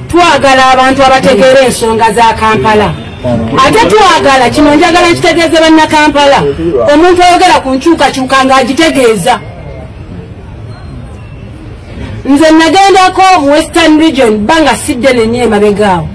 twagala abantu abategeera ensonga za Kampala ate twagala kino njagala nkitegeeze banna Kampala omuntu ayogera ku nkyukakyuka ng'agitegeeza nze nagendako mu Western Region banga sidde nenyeema begaawo.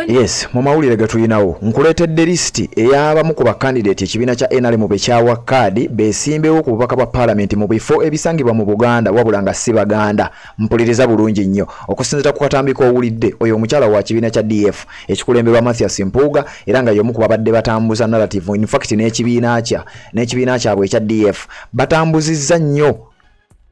Yes, mu mawulire gatulinawo nkuleetedde lisiti ey'abamu ku bakandidate ekibiina kya NRM bekyawa kaadi beesimbewo ku bubaka bwa paalamenti mu bifo ebisangibwa mu Buganda wabula nga si Baganda. Mpuliriza bulungi nnyo okusinziira ku katambiko owulidde oyo omukyala wa kibiina kya DF ekikulemberwa Mathias Mpuuga era nga y'omu ku babadde batambuza narrative in fact n'ekibiina kyabwe ekya DF batambuzizza nnyo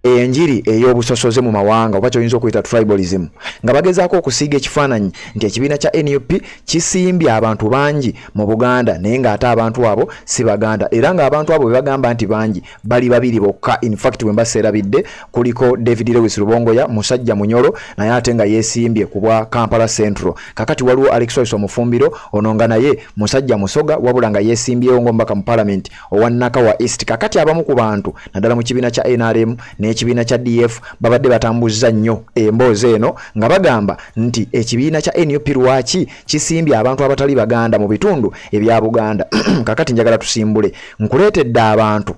enjiri ey'obusosoze mu mawanga oba kyoyinza okuyita tribalism nga bagezaako okusiiga ekifaananyi nti ekibiina kya NUP kisimbye abantu bangi mu Buganda naye ng'ate abantu abo si Baganda era ng'abantu abo be bagamba nti bangi bali babiri bokka. In fact bwe mbaseerabidde kuliko David Lewis Rubongoya musajja munyolo naye ate nga yeesimbye ku bwa Kampala Central. Kakati waliwo Alex Oiso Mufumbiro ono nga naye musajja musoga wabula nga yeesimbyewo ng'omubaka mu Parliament owa Nakawa East. Kakati abamu ku bantu naddala mu kibiina kya NRM ekibiina kya DF babadde batambuzza nnyo emboozi eno nga bagamba nti ekibiina kya NUP lwaki kisimbye abantu abatali Baganda mu bitundu ebya Buganda. Kakati njagala tusimbule nkuleetedde abantu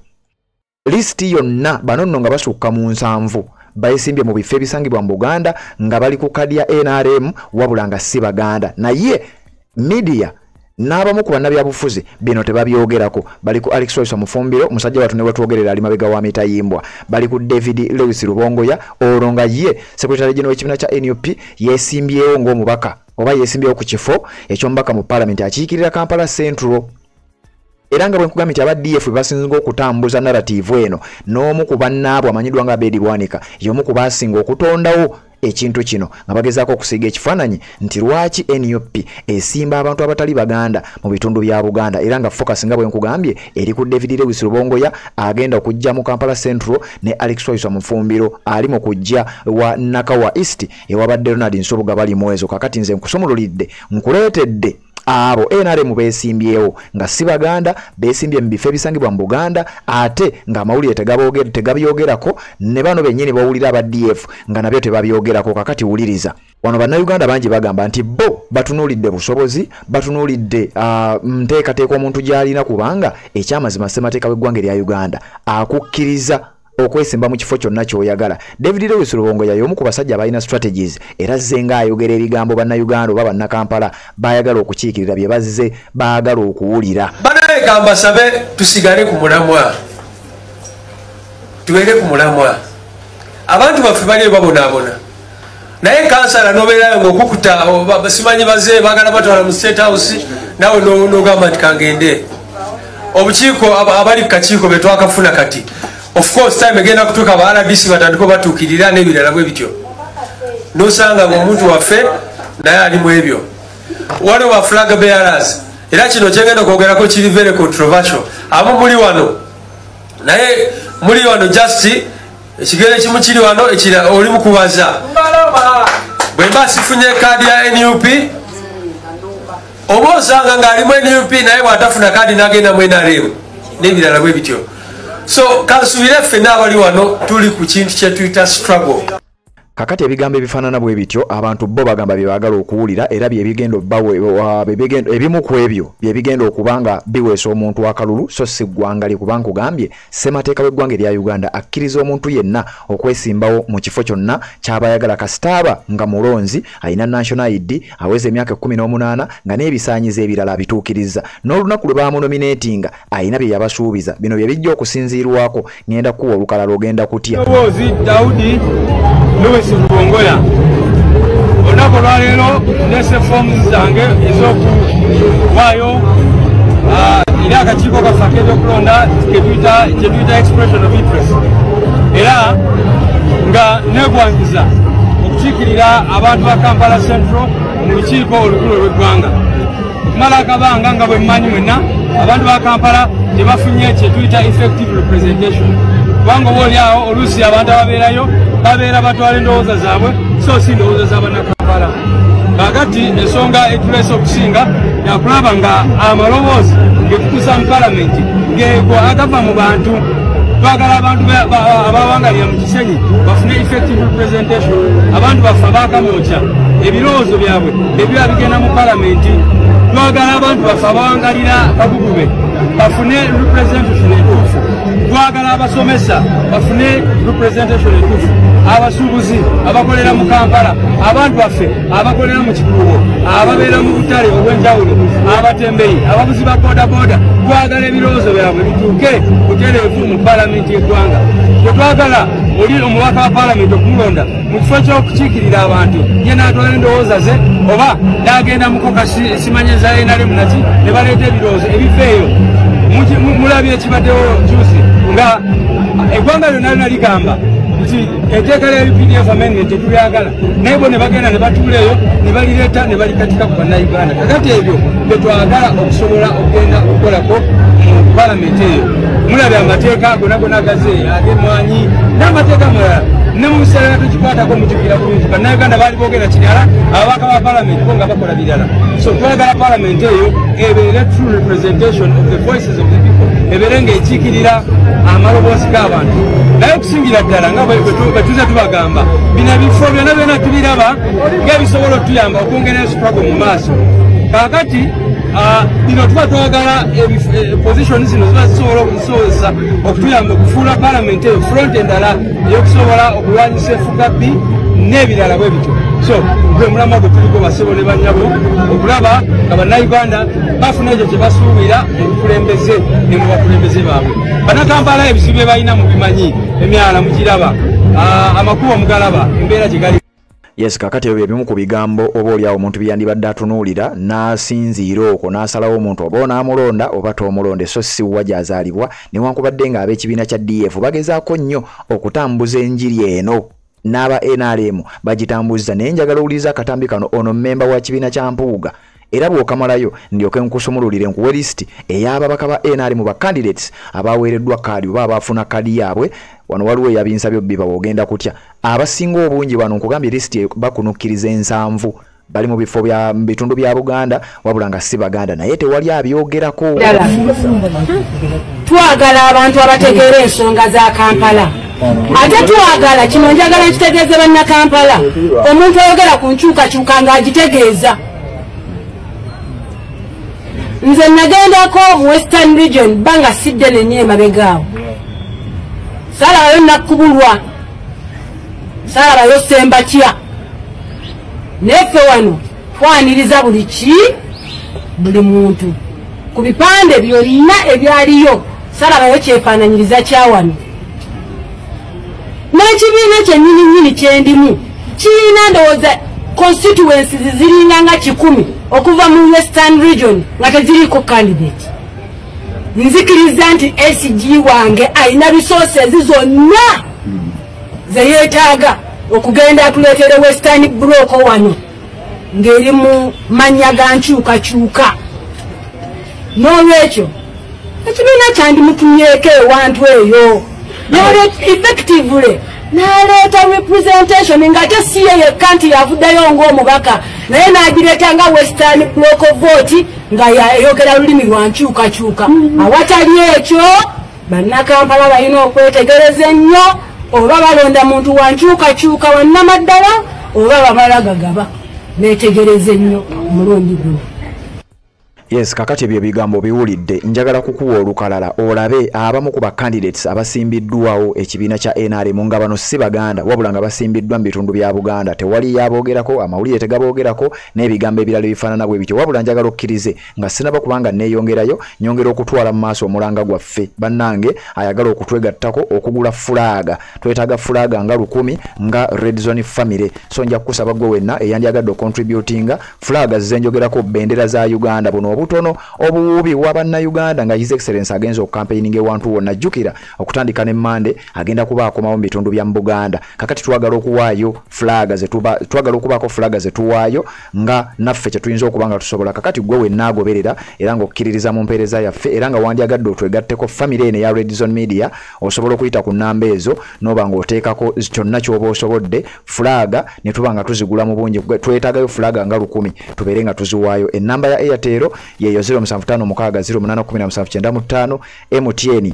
listi yonna bano nno nga basukka mu 7 bayisimbye mu bifo ebisangibwa mu Buganda nga bali ku kadi ya NRM wabula nga si Baganda naye media n'abamu ku bannabyabufuzi bino tebabyogerako. Bali ku Alex Oiso Mufumbiro musajja watu ne wetwogerera ali mabega wa mitayimbwa. Bali ku David Lewis Rubongoya olwo nga ye secretary general w'ekibiina kya NUP yeesimbyewo ng'omubaka oba yeesimbyewo ku kifo eky'omubaka mu Parliament akiikirira Kampala Central. Era nga bwe nkugambye nti aba DF basinga okutambuza narrative eno n'omu ku bannaabwe amanyiddwa nga Abedi Bwanika y'omu ku baasinga okutondawo ekintu kino nga bagezaako okusiiga ekifaananyi nti lwaki NUP esimba abantu abatali Baganda mu bitundu bya Buganda era nga focus nga bwe nkugambye eri ku David Lewis Rubongoya agenda okujja mu Kampala Central ne Alex Oiso Mufumbiro ali mu kujja wa Nakawa East ewabadde Ronald Nsobuga bali mwezo. Kakati nze nkusumululidde nkuleetedde abo NRM beesimbyewo nga si Baganda beesimbye mu bifo ebisangibwa mu Buganda ate nga amawulire tegabyogerako ne bano bennyini bawulira aba DF nga nabyo tebabyogerako. Kakati wuliriza wano bannayuganda bangi bagamba nti bo batunuulidde busobozi batunuulidde nteekateeka omuntu gy'alina kubanga ekyamazima ssemateeka w'eggwanga erya Uganda akukkiriza okwesimba mu kifo kyonna ky'oyagala. David Lewis Rubongoya y'omu ku basajja abalina strategies era azze ng'ayogera ebigambo bannayuganda oba bannakampala baayagala okukiikirira bye bazze baagala okuwulira. Banayegamba sabe tusigale ku mulamwa tuwere ku mulamwa abantu baffe bali babonaabona naye kansala nobeerayo ng'okukuta simanyi bazze baagala batwala mu State House nawe n'ogamba nti kangende obukiiko abali ku kakiiko be twakafuna kati. Of course time egenda kutuuka ba RDC batandiko batuukirira n'ebirala bwe bityo nosanga omuntu waffe naye ali mu ebyo waliwo ba flag bearers era kino kyengenda okwogerako kiri very controversial abo muli wano naye muli wano just ekigere kimu kiri wano ekira oli mukubaza bwe mba sifunye kaadi ya NUP oba osanga ng'alimu NUP naye bw'atafuna kaadi n'agenda mu NRM n'ebirala bwe bityo. So kansubire ffe n'abali wano tuli ku kintu kye tuyita struggle. Kakati ebigambo ebifaanana bwe bityo abantu bo bagamba bye baagala okuwulira era byebigendo ebimu ku ebyo byebigenda okubanga biweesa omuntu akalulu so si ggwanga lye kubanga kugambye ssemateeka w'eggwanga erya Uganda akkiriza omuntu yenna okwesimbawo mu kifo kyonna ky'abayagala kasitaaba nga mulonzi alina national ID aweza emyaka 18 nga n'ebisaanyizo ebirala abituukiriza n'olunaku lwe baamunominatinga alina bye yabasuubiza bino bye bijja okusinziirwako ngenda kuwa olukalala ogenda kutya. Lewis Rubongoya onako lwaleero nese forms zange ez'okuwaayo eri akakiiko kaffe ak'ebyokulonda kyetuyita expression of interest era nga negwangiza okukiikirira abantu ba Kampala Central mu lukiiko olukulu lw'eggwanga. Kumala akabanga nga bwe mmanyi mwenna abantu ba Kampala tebafunye kyetuyita effective representation kubanga obaoli awo oluusi abantu ababeerayo babeera batwala endowooza zaabwe so si ndowooza z'abannakampala. Kakati ensonga etuleese okusinga yakulaba nga amaloboozi getutuusa mu palamenti geego agava mu bantu twagala abantu abawangalira mu kisenyi bafune effective representation abantu bafe abakamwokya ebirowoozo byabwe ebiba bigenda mu palamenti twagala abantu bafe abawangalira bagugube bafune representation entuufu twagala abasomesa bafune representation entuufu abasuubuzi abakolera mu Kampala abantu baffe abakolera mu kikuubo ababeera mu butale obw'enjawulo abatembeyi ababuzi ba bodaboda twagala ebirowoozo byabwe bituuke butereevu mu palamenti y'eggwanga tetwagala oli omubaka wa palamenti okumulonda mu kifo ky'okukiikirira abantu ye n'atwala endowooza ze oba n'agenda mukoka simanyeza NRM naki ne baleeta ebirowoozo ebifeeyo mulabye ekibaddewo juusi nga eggwanga lyonna lina ligamba nti etteeka lya UPDF amendment tetulyagala naye bo ne bagenda ne batuuleeyo ne balireeta ne balikatika ku bannayuganda kakati ebyo betwagala okusobola okugenda okukolako mu palamenti eyo mulabye amateeka gonna gaze ag'emwanyi n'amateeka mulala ne mu biseera nga tukikwatako mujukira bulungi bannayuganda baali boogera kirala ababaka ba palamenti bo nga bakola birala so twagala palamenti eyo ebeere true representation of the voices of the people ebeere ng'ekiikirira amaloboozi g'abantu naye okusingira ddala nga betuze tubagamba bino ebifo byonna byonna tubiraba ng'ebisobola otuyamba okwongera struggle mu maaso kakati bino tuba twagala position zino ziba zisobola okusobozesa okutuyamba okufuula palamenti eyo front endala eyokusobola okulwanyisa effugabbi n'ebirala bwe bityo so gwe mulama gwe tuliko basebo ne bannyabo okulaba nga bannayuganda bafuna ekyo kye basuubira mu bukulembeze ne mu bakulembeze baabwe bannakampala ebizibu bye balina mu bimanyi emyala mugiraba amakubo mugalaba embeera gye gali Yes, kakati ebyo ebimu ku bigambo oba oliawo omuntu byandibadde atunuulira n'asinziira okwo n'asalawo omuntu oba onaamulonda oba tomulonde so si wa gy'azaalibwa newankubadde nga ab'ekibiina kya DF bagezaako nnyo okutambuza enjiri eno n'aba NRM bagitambuza naye njagala owuliriza akatambi kano ono mmemba wa kibiina kya Mpuuga era bw'okamalayo ndyoke nkusumululire nkuwe lisiti ey'ababaka ba NRM ba candidates abaweereddwa kaadi oba abaafuna kaadi yaabwe wano waliwo eyabinsabye obbiba bw'ogenda kutya abasinga obungi wano nkugambye lisiti bakunukkiriza 7 bali mu bifo bya bitundu bya Buganda wabula nga si Baganda naye tewali abyogerako twagala abantu abategeera ensonga za Kampala ate twagala kino njagala nkitegeeze bannakampala omuntu ayogera ku nkyukakyuka ng'agitegeeza nze nagendako mu Western Region banga sidde nenye emabegaawo salabayo nakubulwa salabayo sembakya neffe wano twaniriza buli muntu ku bipande byolina ebyaliyo salabayo kyefaananyiriza kya wano n'ekibiina kyennyini kyendimu kirina ndowooza constituencies ziringa nga 10 okuva mu Western Region nga teziriko candidate nzikiriza nti SG wange alina resources zonna ze yeetaaga okugenda atuleetere Western Block wano ng'eri mu mannya ga nkyukakyuka n'olwekyo ekibiina kyandimutumyeko ewantu eyo effectively n'aleeta representation ng'ate si ye yekka nti yavuddeyo ng'omubaka naye n'agireeta nga Western Block vote nga yayogera lulimi lwa nkyukakyuka awatali ekyo bannakampala balina okwetegereza ennyo oba balonda muntu wa nkyukakyuka wannamaddala oba bamala gagaba neetegereza ennyo omulundi guno Yes, kakati ebyo bigambo biwulidde njagala kukuwa olukalala olabe abamu ku ba candidates abasimbiddwawo ekibiina kya NRM nga bano si Baganda wabula nga basimbiddwa mu bitundu bya Buganda tewali yaboogerako amawulire tegaboogerako n'ebigambo ebirala ebifaanana bwe bityo wabula njagala okkirize nga sinaba kubanga neeyongerayo nyongera okutwala mu maaso omulanga gwaffe bannange ayagala okutwegattako okugula fulaaga twetaaga fulaaga nga 1000 nga Red Zone Family so nja kukusaba gwe wenna eyandyagadde ocontributinga fulaaga zenjogerako bendera za Uganda buno obutono obuwubi wa bannayuganda nga His Excellency agenza okucampaigning ewantu wonna jjukira okutandika ne Mande agenda kuba akomawo mu bitundu bya Buganda kakati twagala okuwaayo flaga twagala okubaako flaga zetuwaayo nga naffe kye tuyinza okuba nga tusobola kakati gwe wenna agoberera era ng'okkiririza mu mpeereza yaffe era nga wandyagadde otwegatteko family eno eya Red Zone Media osobola okuyita ku nnamba ezo n'oba ng'oteekako kyonna ky'oba osobodde flaga ne tuba nga tuzigula mu bungi twetaagayo flaga nga 1000 tubeere nga tuziwaayo ennamba ya Airtel yeyo 075 081795 MTN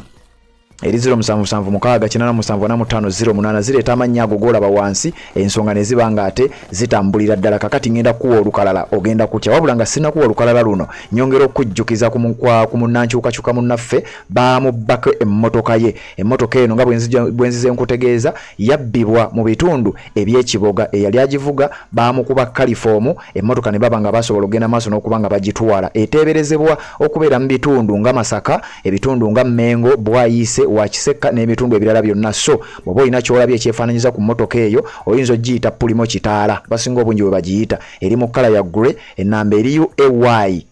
eri 0776 zireeta amannya ago g'olaba wansi ensonga ne ziba nga ate zitambulira ddala. Kakati ngenda kuwa olukalala ogenda kutya, wabula nga sinnakuwa olukalala luno nyongera okujjukiza ku munnankyukakyuka munnaffe baamubbako emmotoka ye. Emmotoka eno nga bwenzize nkutegeeza yabbibwa mu bitundu eby'ekiboga, eyali agivuga baamukuba kalifoomu, emmotoka ne baba nga basobola okugenda maaso n'okuba nga bagitwala. Eteeberezebwa okubeera mu bitundu nga Masaka, ebitundu nga Mmengo, Bwayiise, Wakiseka n'ebitundu ebirala byonna. So bw'oba olina kyolabye ekyefaananyiza ku mmotoka eyo oyinza ogiyita pulimo kitaala, basinga obungi bwe bagiyita, eri mu kkala ya grey, ennamba eri UAY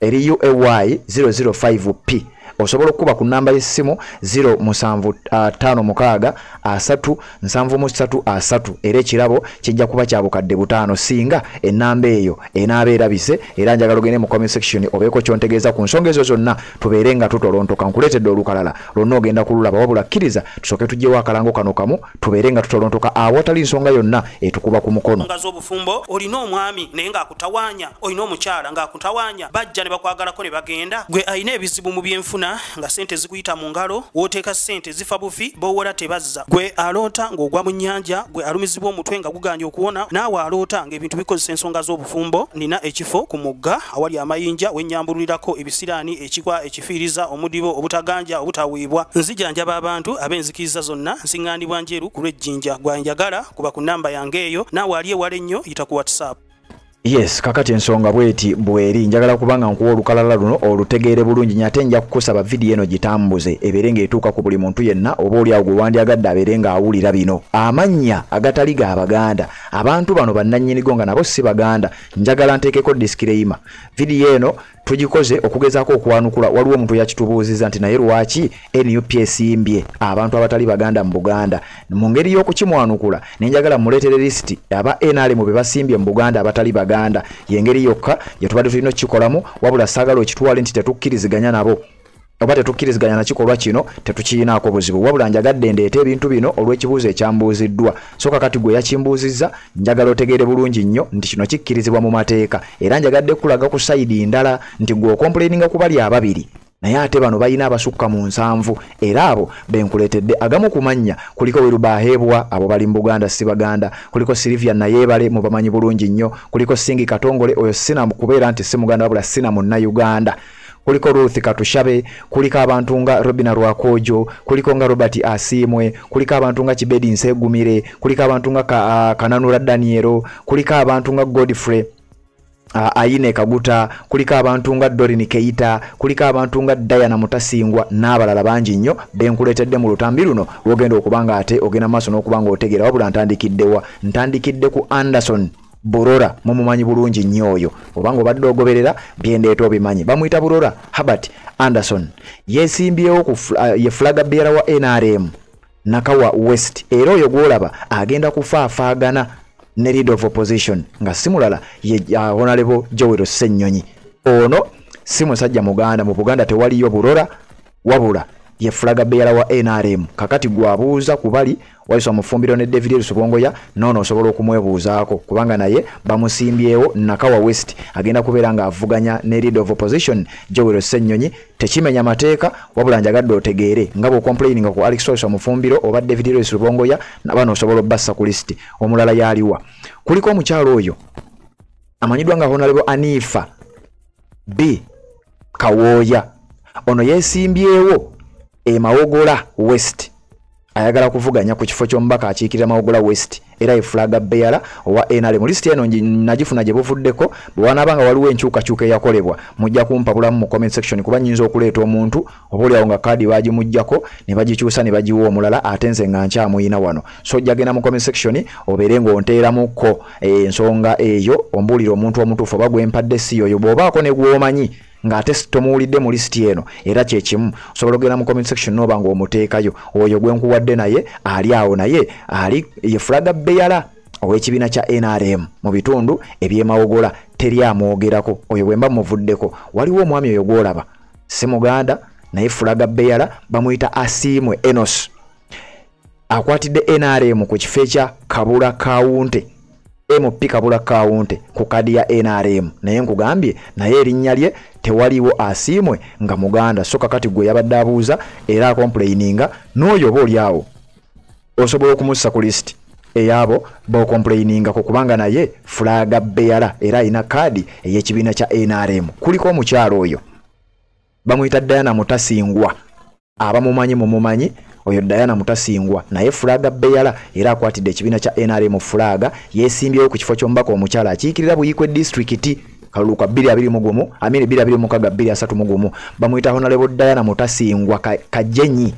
005P. osobola okuba ku namba y'essimu 0756 era ekirabo kijja kuba kya bukadde 5 singa ennamba eyo enaaba erabise. Era njagala ogende mu comment section obeeko kyontegeeza ku nsonga ezo zonna tubeere nga tutolontoka. Nkuleetedde olukalala lwonna ogenda kululaba, wabula kkiriza tusooke tugyewo akalango kano kamu tubeere nga tutolontoka awatali nsonga yonna etukuba ku mukono. Obufumbo olina omwami naye ng'akutawaanya, olina omukyala ng'akutawaanya, bajja ne bakwagalako ne bagenda. Gwe alina ebizibu mu byenfuna nga sente zikuyita mu ngalo, wooteeka sente zifa bufi bowola tebazza. Gwe aloota ng'ogwa mu nnyanja, gwe alumizibwa omutwe nga guganja okuwona, naawe aloota ng'ebintu bikozesa ensonga z'obufumbo. Nina ekifo ku mugga awali amayinja wennyambululirako ebisiraani, ekikwa, ekifiiriza, omudibo, obutaganja, obutaweebwa. Nzijanjaba abantu ab'enzikiriza zonna, nsiŋŋaanibwa njeru ku lw'ejjinja. Gwanjagala kuba ku namba yange eyo, naawe ali ewala ennyo yita ku WhatsApp. Yes, kakati ensonga bweti bweri njagala kubanga nkuwa olukalala luno olutegeere bulungi, nyate nja kukusaba video eno gitambuze ebeere ng'etuuka ku buli muntu yenna, oba oli awo gwe wandyagadde abeere ng'awulira bino. Amannya agatali ga Baganda, abantu bano bannannyinigo nga nabo si Baganda. Njagala nteekeko disclaimer. Video eno tugikoze okugezaako okwanukula. Waliwo omuntu yakitubuuziza nti naye lwaki NUP esimbye abantu abatali Baganda mu Buganda. Mu ngeri y'okukimwanukula ne njagala muleetere lisiti aba NRM be basimbye mu Buganda abatali Baganda. Yengeri yokka gye tubadde tulina okikolamu, wabula saagala okitwale nti tetukkiriziganya nabo oba tetukkiriziganya na kikolwa kino tetukiyinaako buzibu, wabula njagadde ndeeta ebintu bino olw'ekibuuzo ekyambuuziddwa. So kakati gwe yakimbuuzizza njagala otegeere bulungi nnyo nti kino kikkirizibwa mu mateeka, era njagadde kulaga ku sayidi ndala nti gwe okomplaininga ku bali ababiri naye ate bano balina abasukka mu 7 era abo benkuleetedde. Agamu ku mannya kuliko Werubaheebwa, abo bali mu Buganda si Baganda, kuliko Silvia Nayebale mu bamanyi bulungi nnyo, kuliko Singi Katongole, oyo sina kubeera nti si Muganda wabula sina munna Uganda, kuliko Ruth Katushabe, kuliko abantu nga Robina Rwakojo, kuliko nga Robert Asimwe, kuliko abantu nga Kibedi Nsegumire, kuliko abantu nga Kananura Danielo, kuliko abantu nga Godfrey Aine Kaguta, kuliko abantu nga Dorin Keita, kuliko abantu nga Diana Mutasingwa n'abalala bangi nnyo benkuleetedde mu lutambi luno lwogenda okubanga ate ogenda maaso n'okubanga otegeera. Wabula ntandikidde ku Anderson Burora, mumumanyi bulungi nnyo oyo, obanga obadde ogoberera byendeeta obimanyi. Bamuyita Burora Herbert Anderson, yeesimbyewo ye flaga bearer wa NRM Nakawa West, era oyo gwolaba agenda kufaafaagana ne leader of opposition nga simulala ye Honorable Joel Ssennyonyi. Ono si musajja Muganda, mu Buganda tewaliyo Burora wabula ye flaga bearer wa NRM. Kakati gwabuuza kubali waiso mufumbiro ne David Rusubongoya nono osobola okumwebuuzaako kubanga naye bamusimbyewo Nakawa West agenda kubeera nga avuganya ne leader of opposition Joel Ssennyonyi. Tekimenya mateeka wabula njagadde otegeere nga bwe complaining ku Alex Waiso mufumbiro oba David Rusubongoya nabano osobola obbassa ku listi. Omulala yaliwa kuliko omukyalo oyo amanyiddwa nga Honorable Anifa B Kawooya, ono yeesimbyewo Mawogola West, ayagala kuvuganya ku kifo ky'omubaka akiikirira Mawogola West era ye flaga bearer owa NRM. Listi eno nagifuna gye buvuddeko, bwe wanaabanga waliwo enkyukakyuka eyakolebwa mujja kumpabulamu mu comment section kuba nnyinza okuleeta omuntu oba oliawo nga kaadi baagimuggyako ne bagikyusa ne bagiwa omulala ate nze nga nkyamuyina wano. So jjagenda mu comment section obeere ng'onteeramukko ensonga eyo ombuulira omuntu omutuufu oba gwempadde si oyo bw'obaako ne gw'omanyi ng'ate tomuwulidde mu listi eno era kyekimu osobola okugenda mu comment section n'oba ng'omuteekayo. Oyo gwe nkuwadde naye ali awo, naye ali ye flaga bearer ow'ekibiina kya NRM mu bitundu eby'Emawogola, teri amwogerako. Oyo bwe mba muvuddeko waliwo omwami oyo gwolaba si Muganda naye flaga bearer bamuyita Asimwe Enos, akwatidde NRM ku kifo ekya Kabula Kawunte, MP Kabula Kawunte ku kadi ya NRM. Naye nkugambye naye erinnya lye tewaliwo asiimwe nga muganda so kakati gwe yabadde abuuza era complaininga n'oyo oba olyawo osobola okumussa ku list eyabo b'ocomplaininga ko kubanga naye flaga bearer era alina kaadi ey'ekibiina kya NRM kuliko omukyalo oyo bamuyita Diana Mutasingwa abamumanyi mumumanyi oyo Diana Mutasingwa naye flaga bearer era akwatidde ekibiina kya NRM flaga yeesimbyewo ku kifo ky'omubaka omukyala akiikirira Buikwe district kaluluka 221 amini 223 bamuyita Honorable Diana Mutasingwa Kajenyi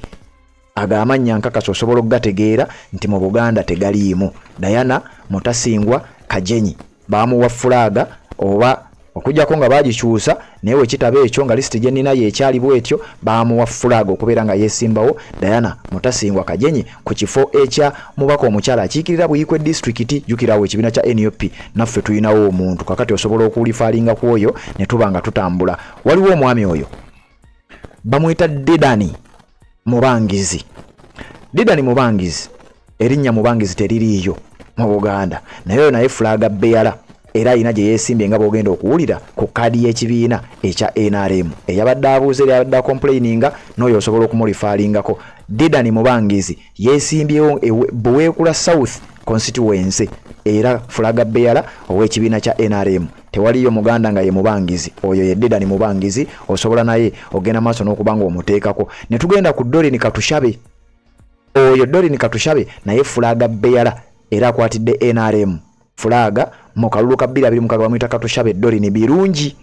agamanya nkakasa osobola okugategeera nti mu Buganda tegaliimu Diana Mutasingwa Kajenyi bamuwa flaga oba okujjako nga bagikyusa naye kitabo ekyo nga list gye nnina yekyali bwetyo bamuwa flaga okubeera nga yeesimbawo Diana Mutasingwa Kajenyi ku kifo ekya mubaka omukyala akiikirira Buikwe district jukirawo ekibiina kya NUP naffe tulinawo omuntu kakati osobola okulifalinga ku oyo ne tuba nga tutambula waliwo omwami oyo bamuyita Didani Mubangizi Didani Mubangizi erinnya Mubangizi teririiyo mu Buganda naye flaga bearer era ina gye yeesimbye nga bw'ogenda okuwulira ku kaadi y'ekibiina ekya NRM eyabadde abuuze era yabadde complaininga n'oyo osobola okumulifaalingako Didani Mubangizi yeesimbyewo Buweekula South constituency era flaga bearer ow'ekibiina kya NRM tewaliyo muganda nga ye Mubangizi oyo ye Didani Mubangizi osobola naye ogenda maaso n'okubanga omuteekako ne tugenda ku Dorin Katushabe oyo Dorin Katushabe naye flaga bearer era akwatidde NRM flaga mu kalulu ka 226 bamuyita Katushabe Dorin birungi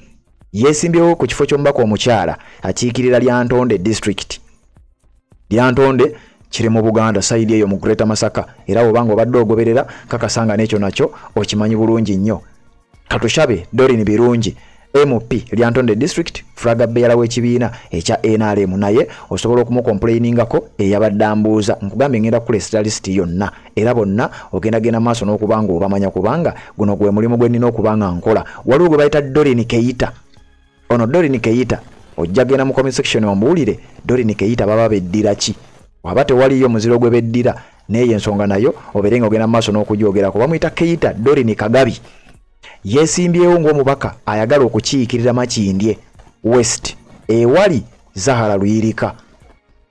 yeesimbyewo ku kifo ky'omubaka omukyala akiikirira Lyantonde district Lyantonde kiri mu Buganda side eyo mu Greater Masaka era obanga obadde ogoberera kakasanga n'ekyo nakyo okimanyi bulungi nnyo Katushabe Dorin birungi MP Lyantonde district flaga bearer w'ekibiina ekya NRM naye osobola okumucomplainingako eyabadde ambuuza nkugambye ngenda kukulesita list yonna era bonna ogenda maaso n'okubanga obamanya kubanga guno gwe mulimu gwe nnina okubanga nkola waliwo gwe bayita Dorin Keita ono Dorin Keita ojja genda mu comment section ombuulire Dorin Keita baba beddira ki waba tewaliyo muziro gwe beddira naye ensonga nayo oberenga ogenda maaso n'okujoogerako bamuyita Keita Dorin Kagabi yeesimbyewo ng'omubaka ayagala okukiikirira Makindye West ewali Zahara Luyirika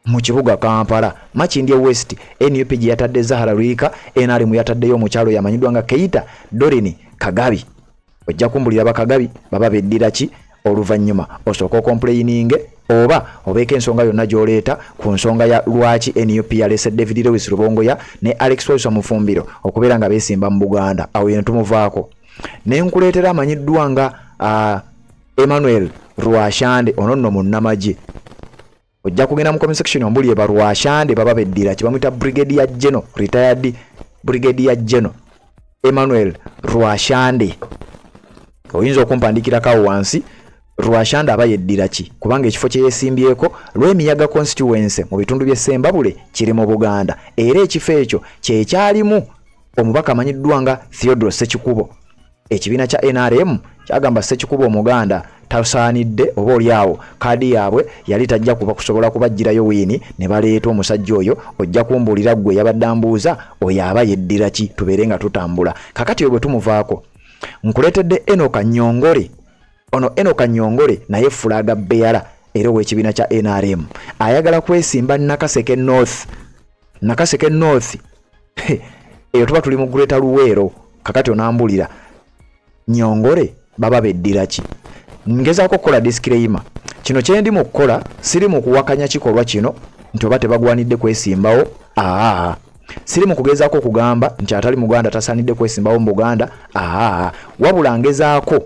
mu kibuga Kampala Makindye West NUP gye yatadde Zahara Luyirika NRM yataddeyo omukyalo yamanyiddwa nga Keita Dorin Kagabi ojja kumbulira bakagabi baba beddira ki oluvannyuma osooka complaininge oba obeeka ensonga yonna gy'oleeta ku nsonga ya lwaki NUP yalese David Lewis Rubongoya ne Alex Waiso Mufumbiro okubeera nga beesimba mu Buganda awo ye tumuvaako nenkuleetera amanyiddwa nga Emmanuel Rwashande ono nno munnamagye ojja kugenda mu comment section ombuli eba Rwashande baba beddira kibamuyita Brigadier General retired Brigadier General Emmanuel Rwashande oyinza okumpandikirako awo wansi Rwashande aba yeddira ki kubanga ekifo kye yeesimbyeko lw'emiyaga constituency mu bitundu by'e Ssembabule kiri mu Buganda era ekifo ekyo kyekyalimu omubaka amanyiddwa nga Theodore Ssekikubo ekibiina kya NRM kyagamba Ssekikubo Omuganda tasaanidde oba olyawo kaadi yaabwe yali tajja kuba kusobola kubajjirayo wiini ne baleeta omusajja oyo ojja kumbuulira ggwe yabadde ambuuza oyo aba yeddira ki tubeere nga tutambula kakati oyo bwe tumuvaako nkuleetedde Enoka Nyongole ono Enoka Nyongole naye flaga bearer era ow'ekibiina kya NRM ayagala kwesimba Nakaseke North eyo tuba tuli mu Greater Luweero kakati onambulira Nyongole baba beddira ki ngezaako okukola disclaimer kino kye ndi mu kukola siri mu kuwakanya kikolwa kino nti oba tebagwanidde kwesimbawo siri mu kugezaako okugamba nti atali Muganda tasaanidde kwesimbawo mu Buganda wabula ngezaako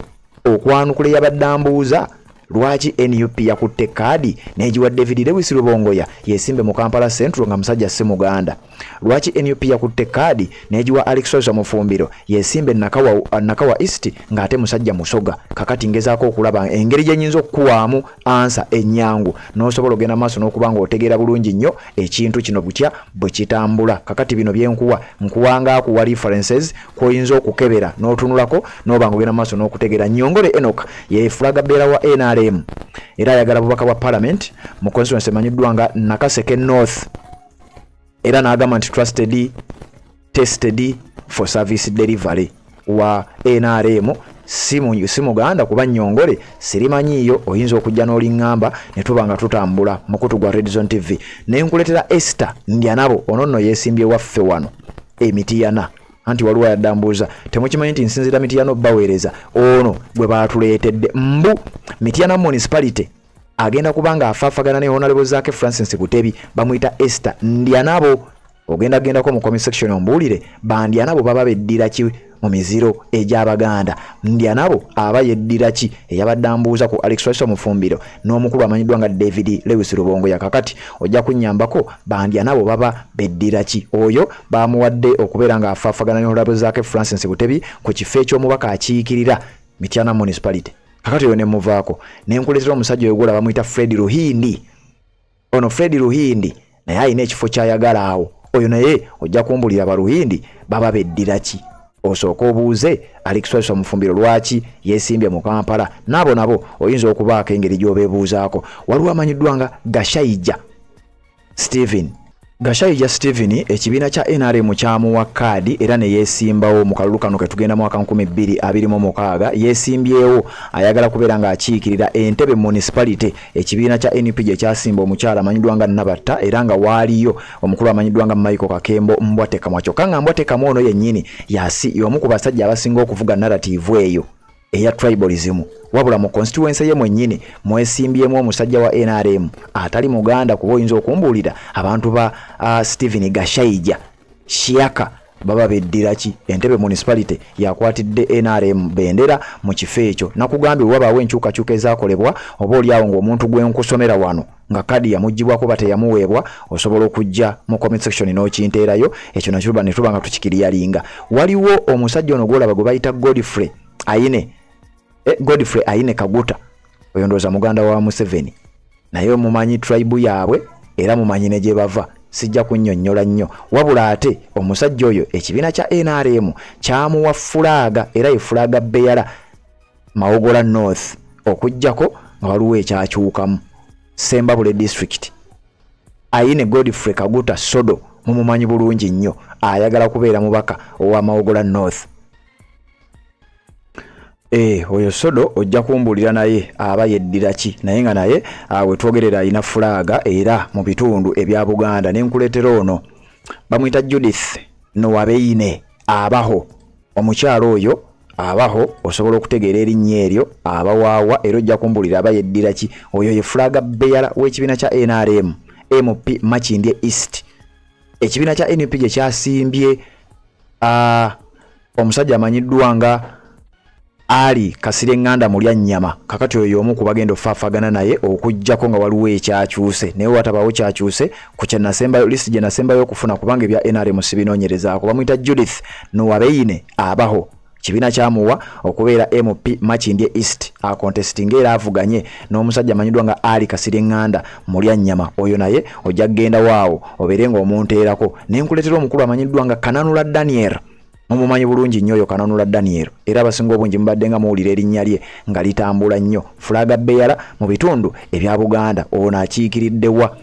okwanukula eyabadde ambuuza lwaki NUP yakutte kaadi n'egiwa David Lewis Rubongoya yesimbe mu Kampala Central nga musajja si Muganda lwaki NUP yakutte kaadi n'egiwa Alex Waiso Mufumbiro yesimbe Nakawa East ng'ate musajja Musoga kakati ngezaako okulaba engeri gye nnyinza okukuwaamu ansa ennyangu n'osobola ogenda maaso n'okubanga otegeera bulungi nnyo ekintu kino butya bwe kitambula kakati bino byenkuwa nkuwanga akuwa references kw'oyinza okukebera n'otunulako n'obanga ogenda maaso n'okutegeera Nyongole Enoch ye flaga bearer wa NRM era ayagala bubaka bwa parliament mu constituency emanyiddwa nga Nakaseke North era n'agamba nti tested for service delivery wa NRM si muganda kuba nnyongole sirimanyiiyo oyinza okujja n'oliŋŋamba ne tuba nga tutambula mukutu gwa Red Zone TV ne nkuletera Esther Ndyanabo ono nno yeesimbye waffe wano Mityana anti waliwo yaddambuuza temukimanyi nti nsinzira Mityana baweereza ono gwe baatuleetedde mbu Mityana municipality agenda kubanga afaafagana ne Honorable Zaake Francis Kutebi bamuyita Esther Ndyanabo ogenda gendako mu comment section ombuulire Bandyanabo baba beddira ki mu miziro egy'Abaganda Ndyanabo aba yeddira ki eyabadde ambuuza ku Alex Rice Mufumbiro n'omukulu amanyiddwa nga David Lewis Rubongo yakakati ojja kunnyambako Bandyanabo baba beddira ki oyo bamuwadde okubeera nga afaafagana ne Honorable Zaake Francis Kutebi ku kifo eky'omubaka akiikirira Mityana municipality kakati oyo ne muvaako ne nkuleetera omusajja oyo gwola bamuyita Fred Ruhindi ono Fred Ruhindi naye ayina ekifo ky'ayagala awo oyo naye ojja kumbulira baruhindi baba beddira ki osooka obuuze Alex Rice Mufumbiro lwaki yeesimbye mu Kampala nabo oyinza okubaako engeri gy'obeebuuzaako waliwo amanyiddwa nga Gashayija Stephen ekibiina kya NRM kyamuwa kaadi era ne yeesimbawo mu kalulu kano ke tugenda mu mwaka 2026 yeesimbyewo ayagala kubeera nga akiikirira Entebbe municipality ekibiina kya NP gye kyasimba omukyala amanyiddwa nga Nabatta era nga waaliyo omukulu amanyiddwa nga Michael Kakembo Mbwatekamwa kyokka nga Mbwatekamwa ono yennyini y'omu ku basajja abasinga okuvuga narrative eyo eya tribalism wabula mu constituency ye mwennyini mwesimbyemu omusajja wa NRM atali muganda kuba oyinza okumbuulira abantu ba Stephen Gashayija Shiaka baba beddira ki Entebbe municipality yakwatidde NRM bendera mu kifo ekyo nakugambye wabaawo enkyukakyuka ezaakolebwa oba oliawo ng'omuntu gwenkusomera wano nga kadi yamugibwako bateyamuweebwa osobola okujja mu comment section n'okinteerayo ekyo nakyo ne tuba nga tukikiriyalinga waliwo omusajja ono gwolaba gwe bayita Godfrey Aine Kaguta oyo ndooza muganda wa Museveni naye mumanyi tribe yaabwe era mumanyi ne gye bava sijja kunnyonnyola nnyo wabula ate omusajja oyo ekibiina kya NRM kyamuwa fulaaga era efulaaga Beyala Mawogola North okujjako nga waliwo ekyakyukamu Sembabule district Aine Godfrey Kaguta Sodo mumumanyi bulungi nnyo ayagala kubeera mubaka owa Mawogola North oyo Sodo ojja kumbulira naye aba yeddira ki naye nga naye we twogerera ayina fulaaga era mu bitundu ebya Buganda ne nkuleetera ono bamuyita Judith Nowabeine abaho omukyalo oyo abaho osobola okutegeera erinnya eryo abawaawa era ojja kumbulira aba yeddira ki oyo ye fulaaga Beyala w'ekibiina kya NRM MP Makindye East ekibiina kya NP gye kyasimbye omusajja amanyiddwa nga Ali Kasire Nganda mulya nnyama kakati oyo omu ku bagenda ofaafagana naye okujjako nga waliwo ekyakyuse naye watabaawo kyakyuse ku kyenasembayo list gye nasembayo okufuna kubanga ebya NRM sibinoonyerezaako bamuyita Judith Nowabeine abaho kibiina kyamuwa okubeera MP Makindye East akontestinga era avuganye n'omusajja amanyiddwa nga Ali Kasire Nganda mulya nnyama oyo naye ojja kugenda waawo obeere ng'omunteerako ne nkuleetera omukulu amanyiddwa nga Kananula Daniel mumumanyi bulungi nnyo oyo Kananula Daniel era abasinga obungi mubadde nga muwulira erinnya lye nga litambula nnyo fulaaga Beyala mu bitundu ebya Buganda ono akiikiriddewa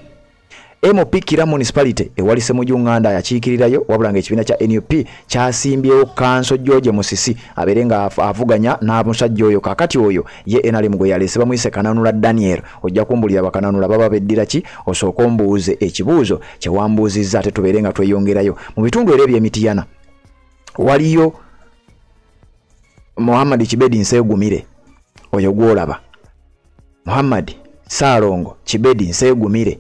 MP Kira municipality ewali Ssemujju Nganda yakiikirirayo wabula nga ekibiina kya NUP kyasimbyewo Kanso George Musisi abeere nga avuganya n'omusajja oyo kakati oyo ye NRM gwe yaleese bamuyise Kananula Daniel ojja kumbulira bakananula baba beddira ki osooka ombuuze ekibuuzo kye wambuuzizza ate tubeere nga tweyongerayo mu bitundu era eby'Emityana waliyo Muhammad Kibedi Nsegumire oyo gwolaba Muhammad Salongo Kibedi Nsegumire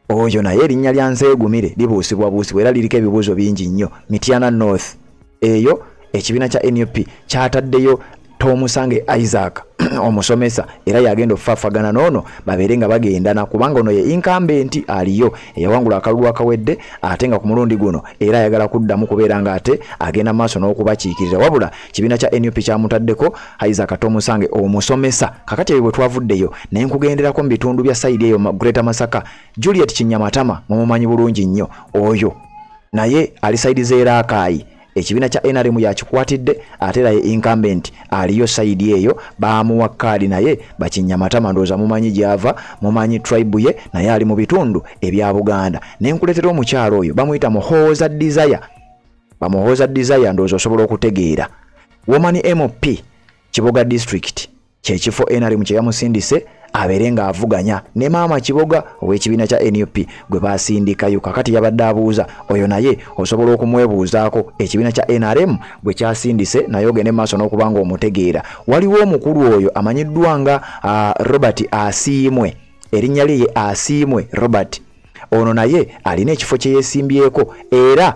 oyo naye erinnya lya Nsegumire libuusibwabuusibwa era liriko ebibuuzo bingi nnyo Mityana North eyo ekibiina kya NUP kyataddeyo Tomusange Isaac omusomesa era yagenda ofaafagana n'ono babeere nga bagendana kubanga ono ye incumbent aliyo eyawangula akalulu akawedde ate nga ku mulundi guno era ayagala kuddamu kubeera nga ate agenda maaso n'okubakiikirira wabula kibiina kya NUP kyamutaddeko Isaac Tomusange omusomesa kakati ebyo bwe twavuddeyo naye nkugenderako mu bitundu bya sayidi eyo Greater Masaka Juliet Kinyamatama mumumanyi bulungi nnyo oyo naye ali sayidi z'Eraakaayi ekibiina kya NRM yakikwatidde ate era ye incumbent aliyo sayidi eyo baamuwa kaadi naye Bakinyamatama ndooza mumanyi gyava mumanyi tribe ye naye ali mu bitundu ebya Buganda ne nkuleetera omukyalo oyo bamuyita Muhooza Desire bamuhooza Desire ndooza osobola okutegeera Woman MP Kiboga district kyekifo NRM kye yamusindise abeere nga avuganya ne maama Kiboga ow'ekibiina kya NUP gwe baasindikayo. Kakati yabadde abuuza oyo naye osobola okumwebuuzaako ekibiina kya NRM bwe kyasindise naye ogende maaso n'okubanga omutegeera. Waliwo omukulu oyo amanyiddwa nga Robert Asiimwe, erinnya lye Asiimwe Robert. Ono naye alina ekifo kye yeesimbyeko era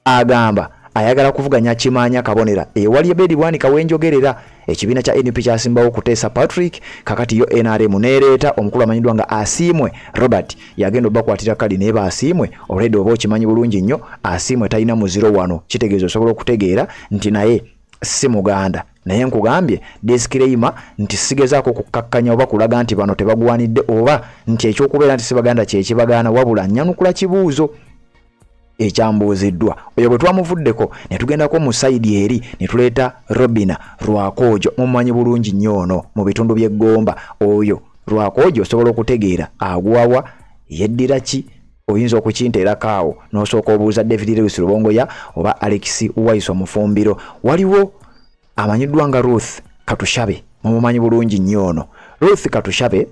agamba ayagala kuvuganya Kimanya Kabonera ewali ebedi bwanika wenjogerera. Ekibiina kya NUP kyasimbawo kuteesa Patrick, kakati yo NRM neereeta omukulu amanyiddwa nga Asiimwe Robert yagenda obakwatira kadi naye Asiimwe already oba okimanyi bulungi nnyo Asiimwe talina muziro wano, kitegeeza osobola okutegeera nti naye si Muganda. Naye nkugambye disclaimer nti sigezaako kukkakkanya oba kulaga nti bano tebagwanidde oba nti ekyokubeera nti sibaganda kyekibagaana, wabula nnyanukula kibuuzo ekyambuuziddwa. Oyo bwe twamuvuddeko ne tugendako mu saidi eri ne tuleeta Robina Rwakojo, mumanyi bulungi nnyo ono mu bitundu by'Egomba. Oyo Rwakojo osobola okutegeera agwawa yeddira ki, oyinza okukinteerako awo n'osooka obuuza David Lewis Rubongoya oba Alex Waiso Mufumbiro. Waliwo amanyiddwa nga Ruth Katushabe, mumumanyi bulungi nnyo ono. Ruth Katushabe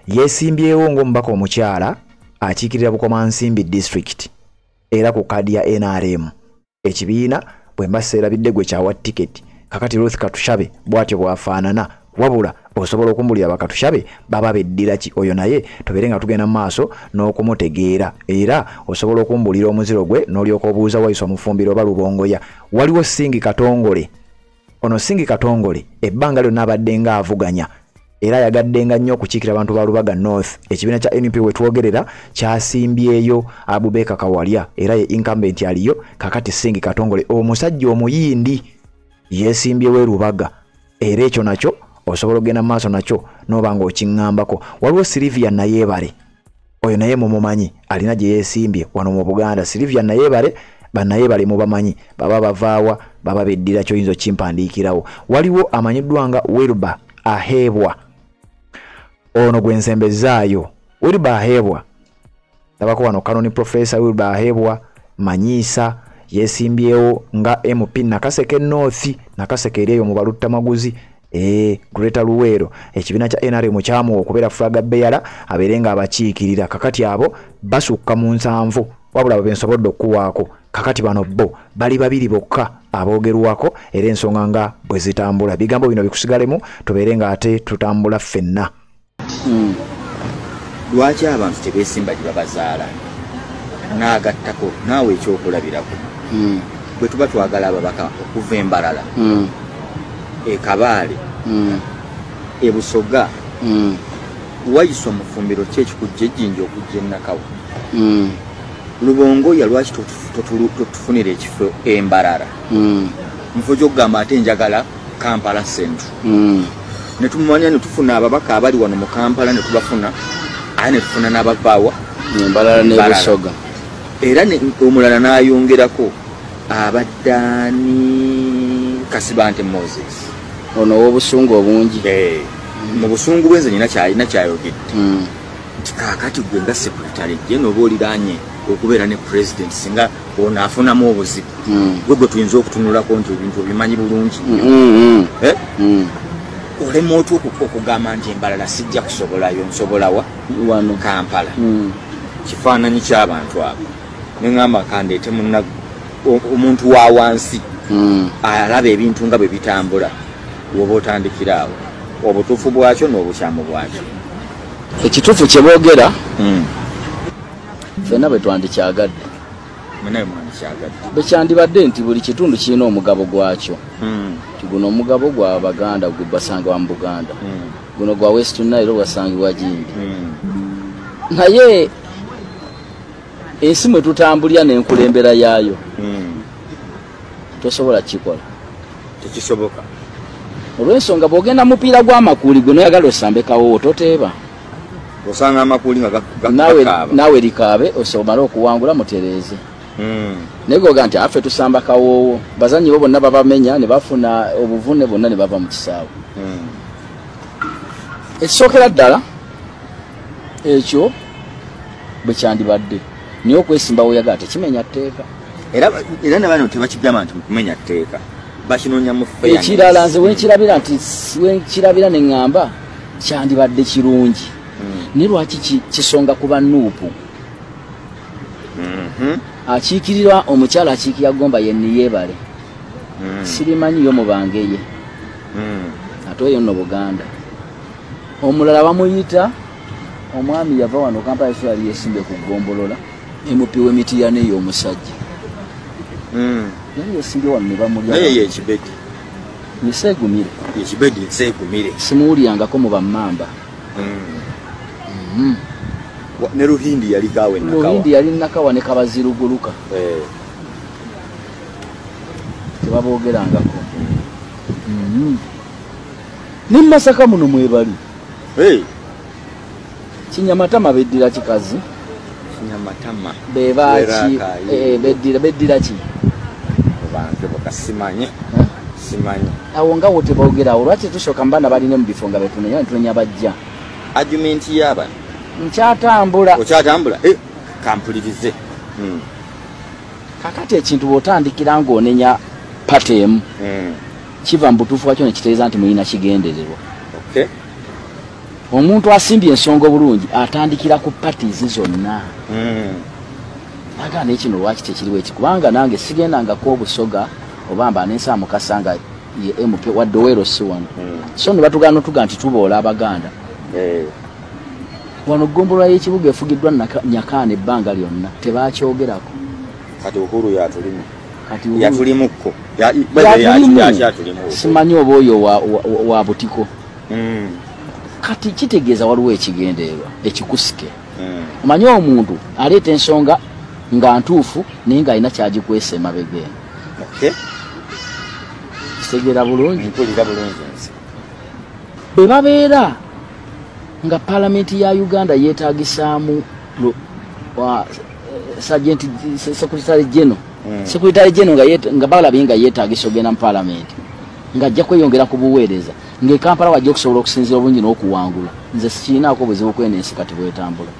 yeesimbyewo ng'omubaka omukyala akiikirira Bukomansimbi district era ku kadi ya NRM. Ekibiina bwe mbaseerabidde gwe kyawa tiketi. Kakati Ruth Katushabe bw'atyo bwafaanana, wabula osobola okumbulira Bakatushabe baba beddira ki. Oyo naye tubeere nga tugenda mu maaso n'okumutegeera era osobola okumbulira omuziro gwe n'olyoka obuuza Waiso Mufumbiro oba Lubongoya. Waliwo Singi Katongole. Ono Singi Katongole ebbanga lyonna abadde nga avuganya era yagaddenga nnyo okukiikira abantu ba Lubaga North. Ekibiina kya NUP we twogerera kyasimbyeyo Abubeka Kawalya era ye incumbent aliyo. Kakati Singi Katongole omusajja omuyindi yeesimbyewo Lubaga era ekyo nakyo osobola okugenda mu maaso nakyo n'oba nga okiŋŋambako. Waliwo Sylvia Nayebale, oyo naye mumumanyi alina gye yeesimbye wano mu Buganda. Sylvia Nayebale bannayebale mubamanyi baba bavaawa baba beddira kyoyinza okimpandiikirawo. Waliwo amanyiddwa nga Wilbur Ahebwa, ono gwe nsembezaayo. Wilbur Ahebwa tabako wano Kanoni Professor Wilbur Ahebwa Manyisa yeesimbyewo nga MP Nakaseke North, Nakaseke ereyo mu Baluttamaguzi Greater Luweero. Ekibiina kya NRM kyamuwa okubeera flaga bearer abeere nga abakiikirira. Kakati abo basukka mu 7 wabula abo bensobodde okuwaako. Kakati bano bo bali babiri bokka aboogerwako era ensonga nga bwe zitambula. Bigambo bino bikusigalemu tubeere nga ate tutambula ffenna. Lwaki abantu tebeesimba gye babazaala n'agattako naawe ekyokulabirako bwe tuba twagala ababaka okuva Embalala Kabaale Ebusoga Waiso Mufumbiro ki ekikujja ejjinja okujja Nakawa Lubongoya lwaki totufunira ekifo Embalala nfo gy'okugamba ate njagala Kampala Central ne tumanya ne tufuna ababaka abali wano mu Kampala ne tubafuna ate ne tufuna n'abavaawa Embalala n'Ebusoga era omulala n'ayongerako abaddaani Kasibante Moses ono w'obusungu obungi mu busungu bwenze nyina kyayogedde nti kaakati gwe nga sekretary je n'oba oliraanye okubeera ne president singa ono afunamu obuzibu gwe tuyinza okutunulako nti ebintu obimanyi bulungi olema otya okugamba nti Embalala sijja kusobolayo nsobolawa wano Kampala kifaananyi ky'abantu abo neŋŋamba kandeete omuntu wa wansi alaba ebintu nga bwe bitambula woba otandikira awo obutuufu bwakyo n'obukyamu bwakyo. Ekituufu kye boogera ffenna bwe twandikyagadde bwe kyandibadde nti buli kitundu kirina omugabo gwakyo. Guno omugabo gwa Baganda gwe basangibwa mu Buganda, guno gwa West Nile wasangibwa Gindi. Naye ensi mwe tutambulya n'enkulembera yaayo tosobola kikola, tekisoboka. Olw'ensonga bw'ogenda mupiira gw'amakuuli gwe noyagala osambekawo toteeba osanga amakuuli nga naawe likaabe osobala okuwangula mutereeze. Naye goga nti affe tusamba kawoowo bazanyi bo bonna babamenya ne bafuna obuvune bonna ne bava mu kisaawe. Ekisookera ddala ekyo bwe kyandibadde niyo okwesimbawo oyagala tekimenya tteeka era ne bano tebakigamba nti mukumenya tteeka bashinonya mu fair ekirala nze wenkirabira ne ŋŋamba kyandibadde kirungi ne lwaki kisonga kuba nuupu akiikirira omukyala akiikira Gomba yenni yeebale sirimanyi yo mubange ye ate oyo nno Buganda omulala bamuyita omwami yava wano Kampala yali yesimbe ku Gombolola emupi w'emitiya neyo omusajja yali yesimbe wano ne bamulya naye yekibedi Nsegumire simuwulyangako mu bammamba ne Ruhindi yali kawe nakawa Ruhindi yali nakawa ne kabaziruguluka tebaboogerangako ne Masaka muno mwebali Kinyamatama beddira kikazi Kinyamatama bebaki beddira ki bantu bakasimanye simanyi awo nga wote boogera olwaki tushoka mbana balina mu bifo nga betunenya bajja argument yaba nkyatambula kampulirize kakati ekintu bw'otandikira ng'onenya patemu kiva mu butuufu wakyo ne kitegeeza nti mulina kigendererwa omuntu asimbye ensonga obulungi atandikira ku parties zonna agaana ekino lwaki tekiriwo eki kubanga nange sigendangako obusoga obamba nensa mukasanga ye MP wadde Owero si wano so ne batugana tuga nti tuboola Abaganda wano Gombolola y'ekibuga efugiddwa Nyakaana ebbanga lyonna tebakyogerako kati Uhuru yatulimu simanyi oba oyo wa butiko kati kitegeeza waliwo ekigendererwa ekikusike omanyi omuntu aleeta ensonga nga ntuufu naye nga alina kyagikwesa emabega kitegeera bulungi bwe babeera nga palamenti ya Uganda yeetagisaamu Secretary General nga balabye nga yeetagisa ogenda mu palamenti ng'ajja kweyongera ku buweereza ng'e Kampala wajja okusobola okusinzira obungi n'okuwangula nze sikiinaako buzibu kwenensi kati bwetambula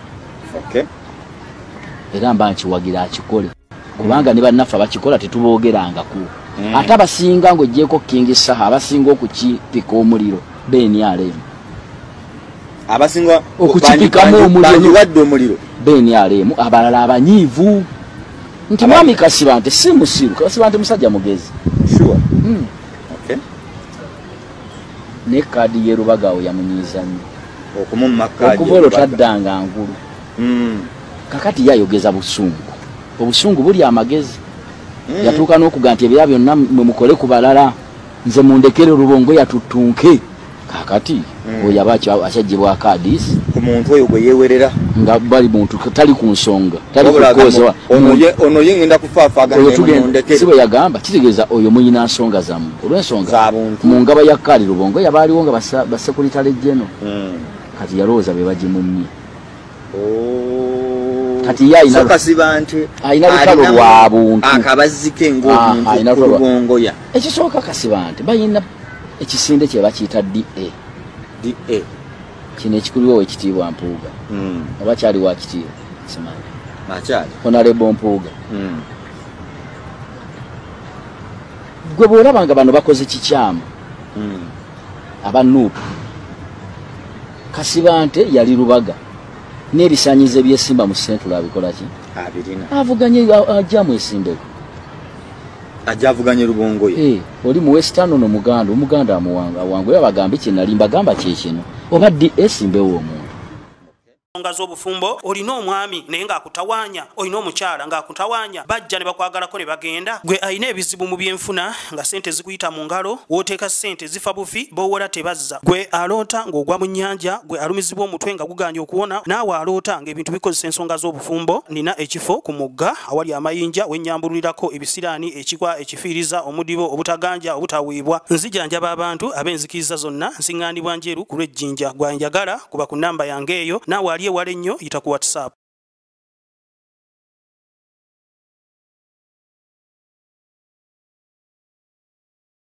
era mba nkiwagira akikole kubanga ne bannaffe abakikola tetuboogerangako ate abasinga ng'oggyeko King Saha abasinga okukipika omuliro BNRM abasinga okukipikamu omuliro BNRM abalala abanyiivu nti mwami Kasibante si musiru Kasibante musajja mugezi ne kadi ye Lubagawo yamunyiiza nnyo okuboolo taddanga ngulu kakati yayogeza obusungu buli amagezi yatuuka n'okuga nti ebira byonna mwe mukole ku balala nze mundekere Lubongo yatutunke kakati oyo aba akyaggyibwa kadisi ku muntu oyo gwe yeewerera nga bali muntu tali ku nsonga tali kukozewa ono ye ngenda kufaafagana si bwe yagamba kitegeeza oyo muyina nsonga zammwe olw'ensonga mu ngaba ya Kaali Lubongo yabaaliwo nga basekuritale jeno kati yalowooza be bagimumye kati ye alina lutalo lwa buntu akabazike ng'omuntu Lubongoya ekisooka Kasibante balina ekisinde kye bakiyita DA kino ekikuliwo ekitiibwa Mpuuga oba kyali wa kitiibwa simanyi Honorable Mpuuga gwe bw'olaba nga bano bakoze kikyamu abanuupu Kasibante yali Lubaga n'ebisaanyizo ebyesimba mu Central abikola ki avuganye ajjamu esimbeko ajavuganye Lubongo ye oli mu Western no Omuganda amuwanga wangu yabagamba kinali mbagamba kyekino oba esimbewo omuntu ensonga z'obufumbo olina omwami naye ng'akutawanya olina omukyala ng'akutawanya bajja ne bakwagalako ne bagenda gwe alina ebizibu mu byenfuna nga sente zikuyita mu ngalo w'oteeka sente zifa bufi b'owola tebazza gwe aloota ng'ogwa mu nnyanja gwe alumizibwa omutwe nga guganja okuwona naawe aloota ng'ebintu bikozesa ensonga z'obufumbo nina ekifo ku mugga awali amayinja wennyambululirako ebisiraani ekikwa ekifiiriza omudibo obutaganja obutawiibwa nzijanjaba abantu ab'enzikiriza zonna nsiŋŋaanibwa njeru ku lw'ejjinja gwanjagala kuba ku nnamba yange eyo naawe ali ewala ennyo yita ku WhatsApp